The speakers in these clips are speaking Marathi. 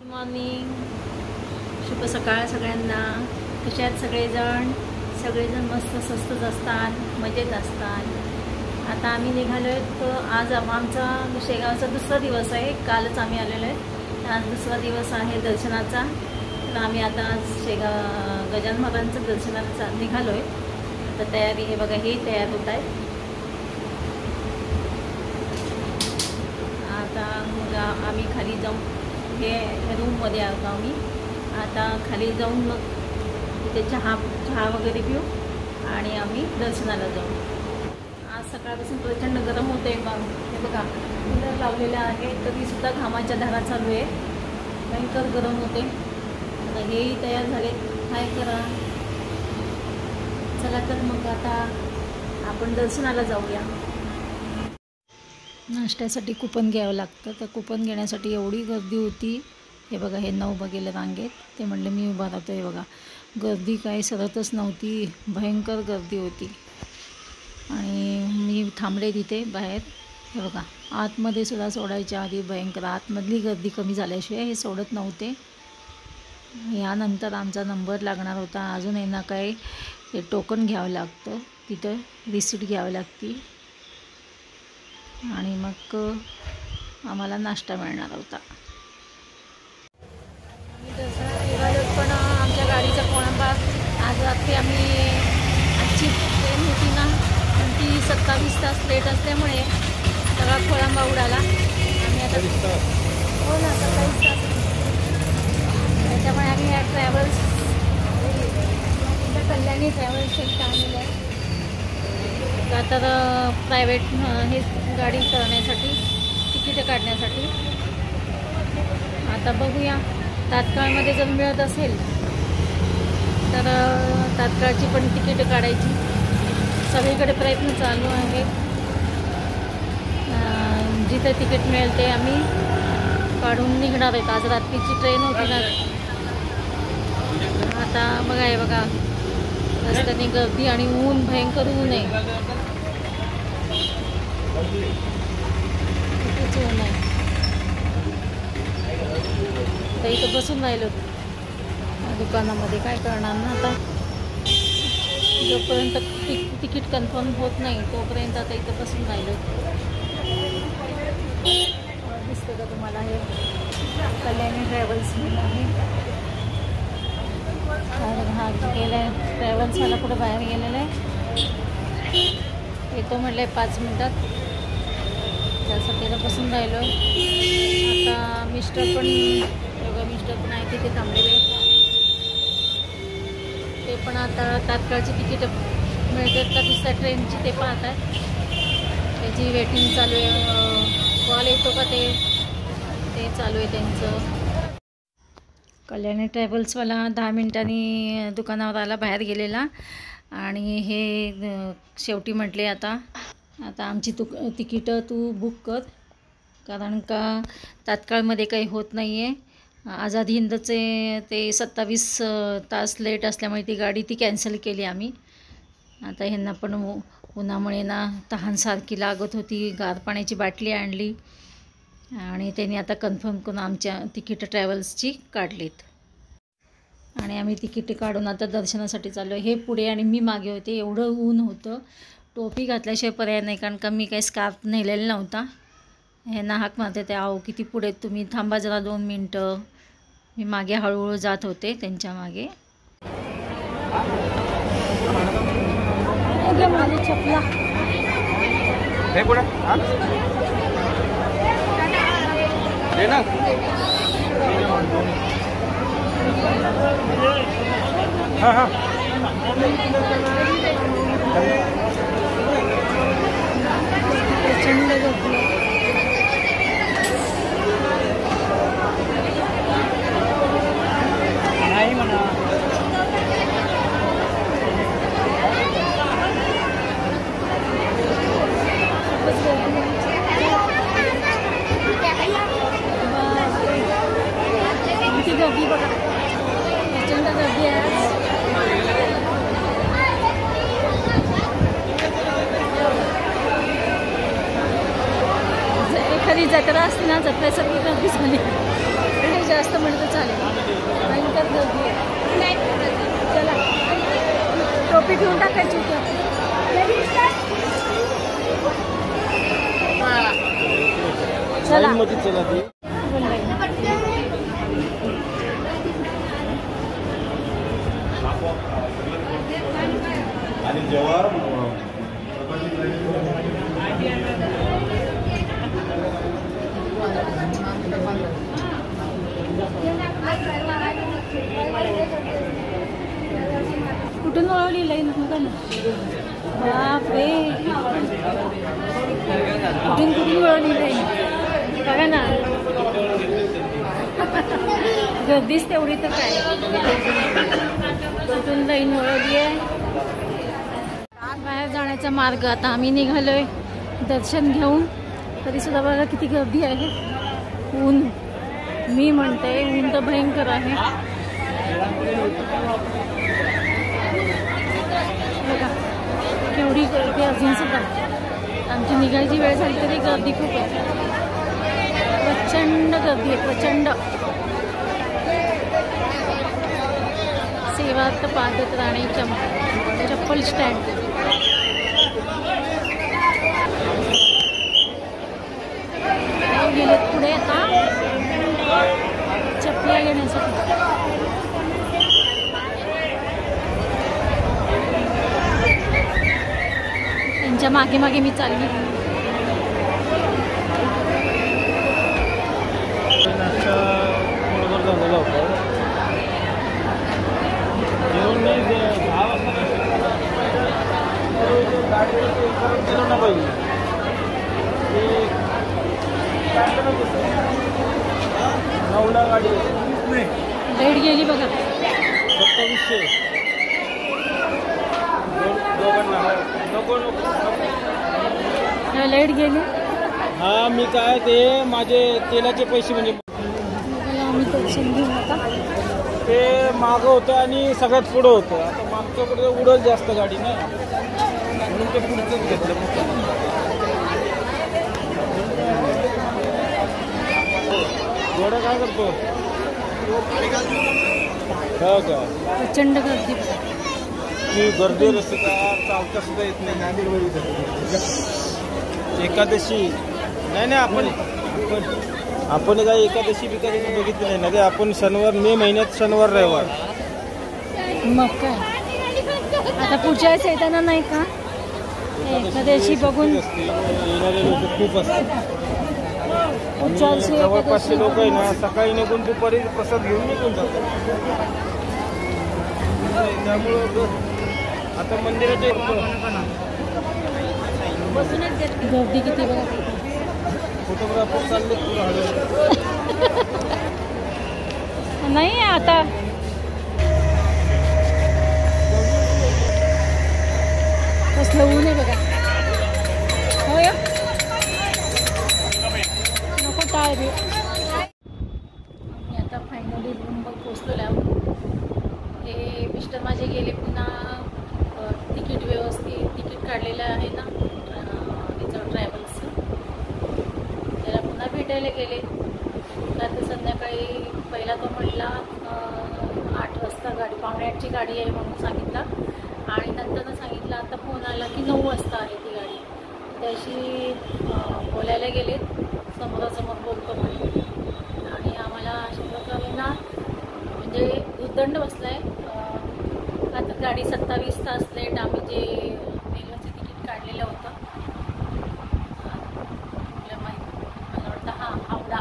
मॉर्निंग, शुभ सकाळ सगळ्यांना. कसे आहेत सगळेजण? सगळेजण मस्त स्वस्तच असतात, मजेत असतात. आता आम्ही निघालो आहेत. आज आमचा शेगावचा दुसरा दिवस आहे. कालच आम्ही आलेलो आहे. आज दुसरा दिवस आहे दर्शनाचा. तर आम्ही आता शेगाव गजानन महाराजांचं दर्शनाला निघालो आहे. आता तयारी हे बघा, हे तयार होत आहे. आता मग आम्ही खाली जाऊन हे रूममध्ये आलो आम्ही. आता खाली जाऊन मग तिथे चहा वगैरे पिऊ आणि आम्ही दर्शनाला जाऊ. आज सकाळपासून प्रचंड गरम होते. हे बघा, कूलर लावलेलं आहे तरीसुद्धा घामाच्या धारा चालू आहे. भयंकर गरम होते. आता हेही तयार झाले, काय करा. चला तर मग आता आपण दर्शनाला जाऊया. नाश्त्यासाठी कुपन घ्यावं लागतं. तर कुपन घेण्यासाठी एवढी गर्दी होती. हे बघा, हे 9 बघेले रांगेत. ते म्हणले मी उभा राहतो. हे बघा, गर्दी काही सरतच नव्हती. भयंकर गर्दी होती. आणि मी थांबले तिथे बाहेर. हे बघा, आतमध्ये सुद्धा सोडायच्या आधी भयंकर, आतमधली गर्दी कमी झाल्याशिवाय हे सोडत नव्हते. यानंतर आमचा नंबर लागणार होता. अजून यांना काय ते टोकन घ्यावं लागतं, तिथं रिसीट घ्यावी लागती आणि मग आम्हाला नाश्ता मिळणार होता. पण आमच्या गाडीचा कोळंबा आज रात्री आजची ट्रेन होती ना, ती 27 तास लेट असल्यामुळे सगळा कोळंबा उडाला. आम्ही आता हो ना 27 तास, त्याच्यामुळे आम्ही या ट्रॅव्हल्स कल्याणी ट्रॅव्हल्स आणलेलं आहे. तर प्रायव्हेट हे गाडी करण्यासाठी, तिकीट काढण्यासाठी. आता बघूया, तात्काळमध्ये जर मिळत असेल तर तात्काळची पण तिकीट काढायची. सगळीकडे प्रयत्न चालू आहेत. जिथे तिकीट मिळेल ते आम्ही काढून निघणार आहेत. आज रात्रीची ट्रेन होती ना. आता बघा, हे बघा, रस्त्याने गर्दी आणि ऊन, भयंकर ऊन आहे. खूपच ऊन आहे. तर इथं बसून राहिलो दुकानामध्ये. काय करणार ना आता, जोपर्यंत तिकीट कन्फर्म होत नाही तोपर्यंत आता इथं बसून राहिलो. दिसतं का तुम्हाला? हे कल्याणी ट्रॅव्हल्स आहे. हा गेला ट्रॅव्हल्सवाला कुठं बाहेर गेलेला आहे. येतो म्हटलं 5 मिनटात, त्यासाठी बसून राहिलो. आता मिस्टर पण आहे तिथे थांबलेले. ते पण आता तात्काळची तिकीट मिळतात का दुसऱ्या ट्रेनची ते पाहतात. त्याची वेटिंग चालू आहे. कॉल येतो का ते चालू आहे त्यांचं. कल्याणी ट्रॅव्हल्सवाला 10 मिनिटांनी दुकानावर आला, बाहेर गेलेला. आणि हे शेवटी म्हटले आता आमची तिकीटं तू बुक कर, कारण का तात्काळमध्ये काही होत नाही आहे. आझाद हिंदचे ते 27 तास लेट असल्यामुळे ती गाडी कॅन्सल केली आम्ही. आता ह्यांना पण उन्हामुळे ना तहानसारखी लागत होती. गार पाण्याची बाटली आणली आणि त्यांनी आता कन्फर्म करून आमच्या तिकीट ट्रॅव्हल्सची काढलीत. आणि आम्ही तिकीट काढून आता दर्शनासाठी चाललो. हे पुढे आणि मी मागे होते. एवढं ऊन होतं, टोपी घातल्याशिवाय पर्याय नाही, कारण का मी काही स्कार्फ नेलेला नव्हता. हे हाक मारते ते, आहो किती पुढे तुम्ही, थांबा जरा 2 मिनटं. मी मागे हळूहळू जात होते त्यांच्या मागे. माझी चपला प्रचंड गर्दी. नाही म्हणा, किती गर्दी बघा, प्रचंड गर्दी आहे. एखादी जत्रा असते ना, जत्रेसारखी गर्दी झाली. जास्त म्हणत टोपी घेऊन टाकायची होती. चला आणि जेव्हा कुठून वळवली लाईन बघा ना. बापरे कुठून कुठून वळवली लाईन बघा ना. गर्दीच तेवढी तर काय. कुठून लाईन वळवली आहे. बाहेर जाण्याचा मार्ग आता आम्ही निघालोय दर्शन घेऊन. तरी सुद्धा बघा किती गर्दी आहे. ऊन मी म्हणते ऊन तर भयंकर आहे. बघा केवढी गर्दी अजून सुद्धा. आमची निघायची वेळ झाली तरी गर्दी खूप आहे. प्रचंड गर्दी आहे प्रचंड. सेवार्थ पादत राणे चप्पल स्टँड. गेलेत पुढे आता चपल्या घेण्यासाठी. त्यांच्या मागे मागे मी चालली. लाईट गेली बघा. 2700 लाईट गेली. हा मी काय ते माझे तेलाचे पैसे म्हणजे आम्ही दर्शन घेऊन आता. ते मागं होतं आणि सगळ्यात पुढं होतं. आता मागच्याकडे उडत जास्त गाडी ना म्हणून ते पुढचंच घेतलं. एवढं काय करतो हो का. प्रचंड गर्दी. की गर्दी रस्ते का चालता सुद्धा येत नाही. एकादशी नाही आपण काय एकादशी बिकादशी बघितली नाही ना. ते आपण शनिवार मे महिन्यात शनिवार रविवार. मग काय आता पुढच्या वेळेस येताना नाही का एकादशी बघून येणारे लोक खूप असतात. जवळपासचे लोक आहे ना सकाळी निघून दुपारी प्रसाद घेऊन निघून जातात. त्यामुळं आता मंदिराचे गर्दी किती बघा. फोटोग्राफर चालले नाही आता कसलं ऊन आहे बघा. हो नको टाळ बी. मी आता फायनली मुंबई पोचलेलो आहोत. हे मिस्टर माझे गेले पुन्हा तिकीट व्यवस्थित तिकीट काढलेलं आहे ना त्याचं ट्रॅव्हल्सचं. त्याला पुन्हा भेटायला गेले. तर संध्याकाळी पहिला तो म्हटला 8 वाजता गाडी 7:45ची गाडी आहे म्हणून सांगितला. आणि नंतर सांगितलं आता फोन आला की 9 वाजता आहे ती गाडी. त्याशी बोलायला गेले. समोरासमोर बोलतो म्हणे. आणि आम्हाला अशा प्रकारे ना म्हणजे उद्दंड बसला आहे. आता गाडी 27 तास लेट. आम्ही जे रेल्वेचं तिकीट काढलेलं होतं आपल्या मला वाटतं हावडा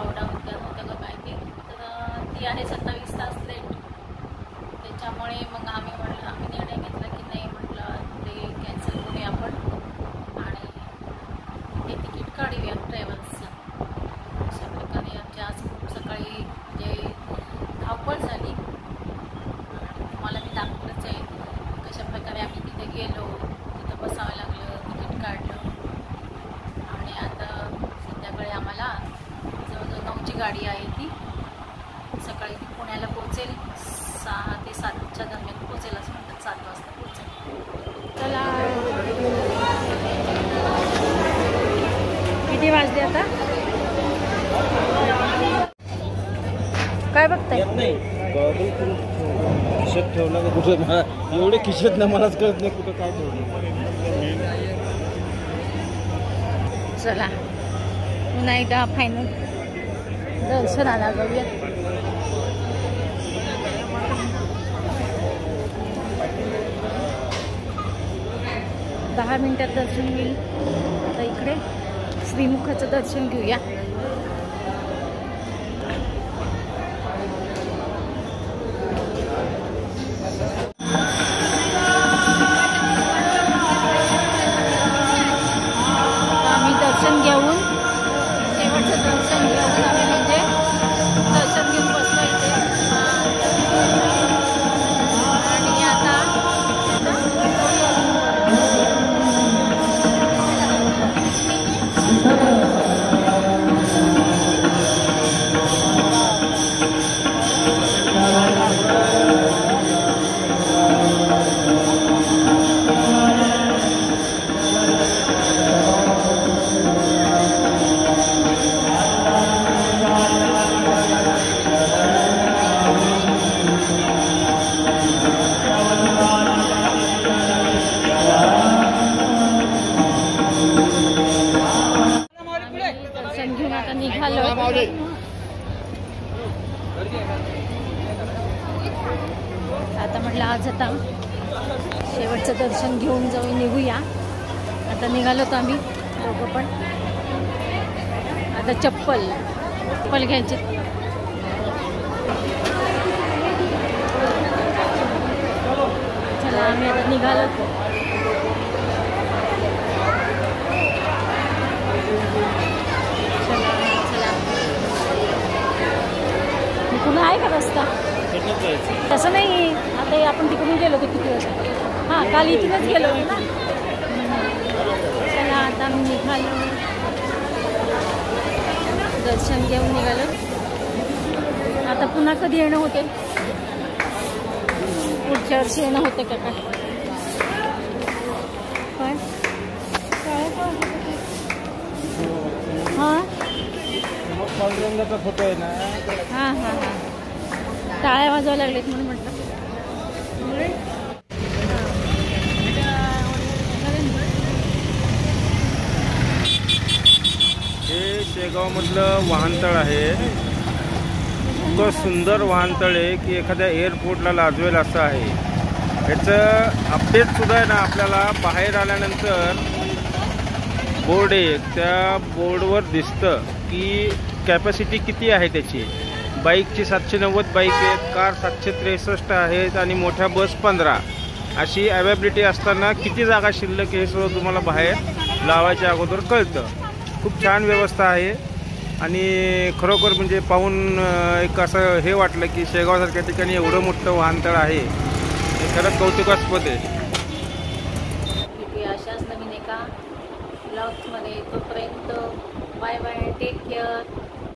उद्यान होतं का काय ते. तर ती आहे 27 तास लेट. त्याच्यामुळे मग आम्ही निर्णय घेतला की नाही म्हटलं ते कॅन्सल करूया आपण आणि हे तिकीट काढूया ट्रॅव्हल्सचं. अशा प्रकारे आमची आज खूप सकाळी म्हणजे धावपळ झाली. तुम्हाला मी दाखवलंच आहे कशाप्रकारे आम्ही तिथे गेलो. तिथं बसावं लागलं तिकीट काढलं. आणि आता संध्याकाळी आम्हाला जवळजवळ 9ची गाडी आहे. ती सकाळी ती पुण्याला पोहोचेल. 6 ते 7च्या दरम्यान पोहोचेल असं म्हणतात. 7 वाजता पोहोचेल. चला किती वाजले आता काय बघताय. गॉगल खिशात ठेवला का कुठं मला एवढे खिशात ना मलाच कळत नाही कुठं काय ठेवलं. चला पुन्हा एकदा फायनल दर्शनाला जाऊया. दहा मिनिटात दर्शन घेईल. आता इकडे श्रीमुखाचं दर्शन घेऊया. आम्ही दर्शन घेऊन शेवटचं दर्शन घेऊन आम्ही म्हणजे दर्शन घेऊन बसलो इथे. आणि आता दर्शन घेऊन आता निघालो. आता म्हटलं आज आता शेवटचं दर्शन घेऊन जाऊन निघूया. आता निघालो तर आम्ही दोघं पण. आता चप्पल घ्यायची. चला आम्ही आता निघालो. पुन्हा आहे का रस्ता? तसं नाही. आता आपण तिकडून गेलो होतो किती वाजता. हां काल इथूनच गेलो होतो ना. चला आता आम्ही निघालो. दर्शन घेऊन निघालो. आता पुन्हा कधी येणं होते? पुढच्या वर्षी येणं होते का काय? हां पांडुरंगाचा फोटो आहे ना. हां हां हां टाळ्या वाजवायला लागलेत म्हणून म्हटलं. हे शेगावमधलं वाहनतळ आहे. इतकं सुंदर वाहनतळ आहे की एखाद्या एअरपोर्टला लाजवेल असं आहे. याचं अपडेटसुद्धा आहे ना आपल्याला बाहेर आल्यानंतर बोर्ड आहे त्या बोर्डवर दिसतं की कॅपॅसिटी किती आहे त्याची. बाईकची 790 बाईक आहेत, कार 763 आहेत आणि मोठ्या बस 15. अशी अवेबिलिटी असताना किती जागा शिल्लक हे सगळं तुम्हाला बाहेर लावायच्या अगोदर कळतं. खूप छान व्यवस्था आहे आणि खरोखर म्हणजे पाहून एक असं हे वाटलं की शेगावसारख्या ठिकाणी एवढं मोठं वाहनतळ आहे हे खरंच कौतुकास्पद आहे. अशाच नवीन एका ब्लॉग्समध्ये. तोपर्यंत बाय बाय, टेक केअर.